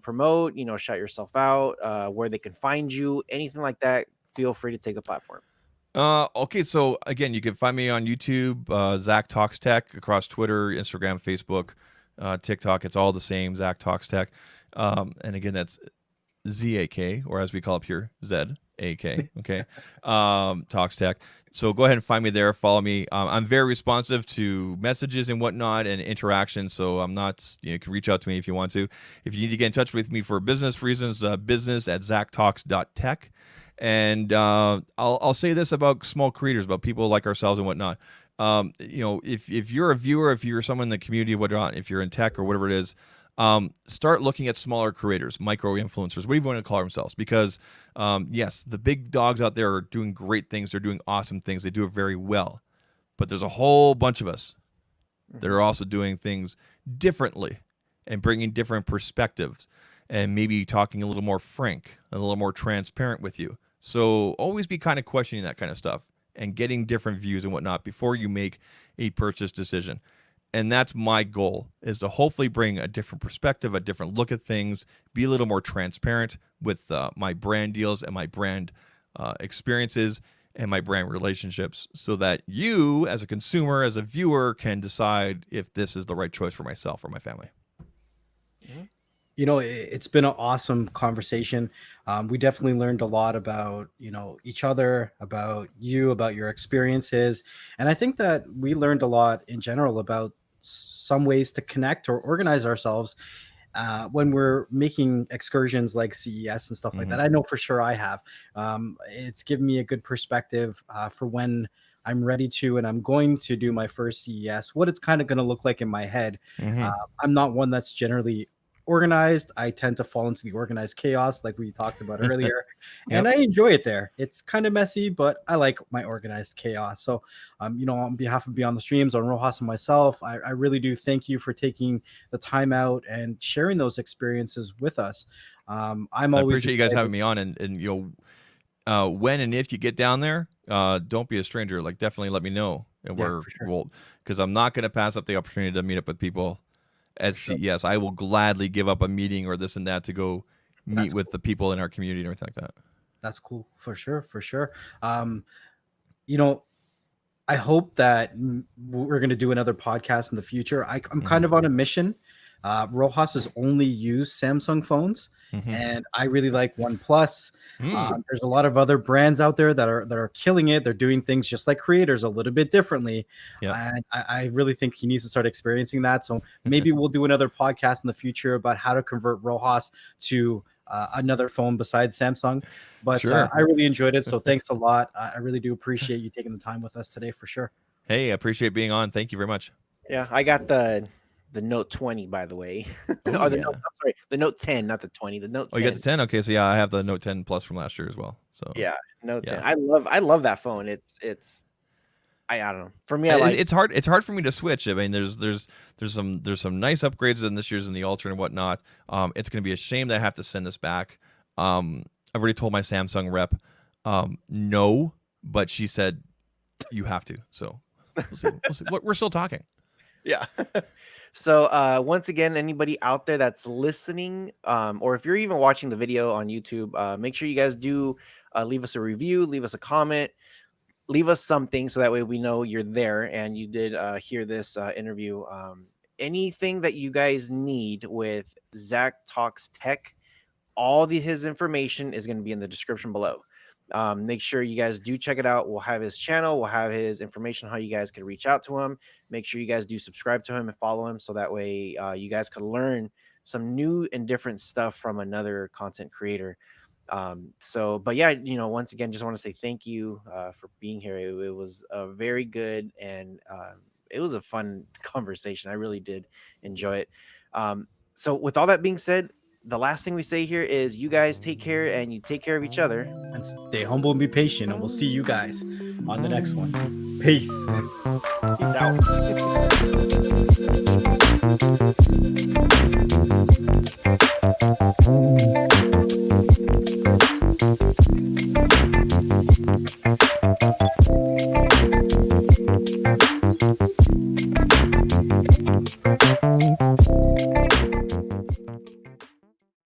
promote, shout yourself out, where they can find you, anything like that. Feel free to take the platform. Okay, so again, you can find me on YouTube, ZAKtalks Tech, across Twitter, Instagram, Facebook, TikTok. It's all the same, ZAKtalks Tech. And again, that's ZAK, or as we call it here, ZAK. Okay, Talks Tech. So go ahead and find me there. Follow me. I'm very responsive to messages and whatnot and interaction. So I'm not. You can reach out to me if you want to. If you need to get in touch with me for business reasons, business@ZAKtalks.tech. And I'll say this about small creators, about people like ourselves and whatnot. If you're a viewer, if you're someone in the community, whatnot, if you're in tech or whatever it is, start looking at smaller creators, micro influencers, what do you want to call themselves? Because yes, the big dogs out there are doing great things. They're doing awesome things. They do it very well. But there's a whole bunch of us that are also doing things differently and bringing different perspectives and maybe talking a little more frank, a little more transparent with you. So always be kind of questioning that kind of stuff and getting different views and whatnot before you make a purchase decision. And that's my goal, is to hopefully bring a different perspective, a different look at things, be a little more transparent with my brand deals and my brand experiences and my brand relationships, so that you as a consumer, as a viewer, can decide if this is the right choice for myself or my family. It's been an awesome conversation. We definitely learned a lot about, each other, about you, about your experiences. And I think that we learned a lot in general about some ways to connect or organize ourselves when we're making excursions like CES and stuff like that. I know for sure I have. It's given me a good perspective for when I'm ready to, and I'm going to do my first CES, what it's kind of going to look like in my head. I'm not one that's generally organized. I tend to fall into the organized chaos like we talked about earlier. And I enjoy it there. It's kind of messy, but I like my organized chaos. So on behalf of Beyond the Streams, on Rohas and myself, I really do thank you for taking the time out and sharing those experiences with us. I appreciate you guys having me on, and when and if you get down there, don't be a stranger. Like, definitely let me know, and because I'm not going to pass up the opportunity to meet up with people at CES. I will gladly give up a meeting or this and that to go meet with the people in our community and everything like that. That's cool. For sure. I hope that we're going to do another podcast in the future. I'm kind of on a mission. Rohas has only used Samsung phones, and I really like OnePlus. There's a lot of other brands out there that are killing it. They're doing things just like creators, a little bit differently. And I really think he needs to start experiencing that. So maybe we'll do another podcast in the future about how to convert Rohas to another phone besides Samsung. But I really enjoyed it. So thanks a lot. I really do appreciate you taking the time with us today, for sure. Hey, I appreciate being on. Thank you very much. Yeah, I got the Note 20, by the way. The Note 10, not the 20. The Note 10. Oh, you got the 10? Okay, so I have the Note 10 Plus from last year as well. So yeah, Note 10. I love that phone. It's I don't know. For me, it's hard. It's hard for me to switch. I mean, there's some nice upgrades in this year's in the Ultra and whatnot. It's going to be a shame that I have to send this back. I've already told my Samsung rep no, but she said you have to. So we'll see. We're still talking. Yeah. So once again, anybody out there that's listening, or if you're even watching the video on YouTube, make sure you guys do leave us a review, leave us a comment, leave us something so that way we know you're there and you did hear this interview. Anything that you guys need with ZAKtalks Tech, his information is going to be in the description below. Make sure you guys do check it out. We'll have his channel. We'll have his information, how you guys can reach out to him. Make sure you guys do subscribe to him and follow him, so that way you guys can learn some new and different stuff from another content creator. But yeah, once again, just want to say thank you for being here. It was a very good, and it was a fun conversation. I really did enjoy it. So with all that being said, the last thing we say here is you guys take care, and you take care of each other. And stay humble and be patient, and we'll see you guys on the next one. Peace. Peace out.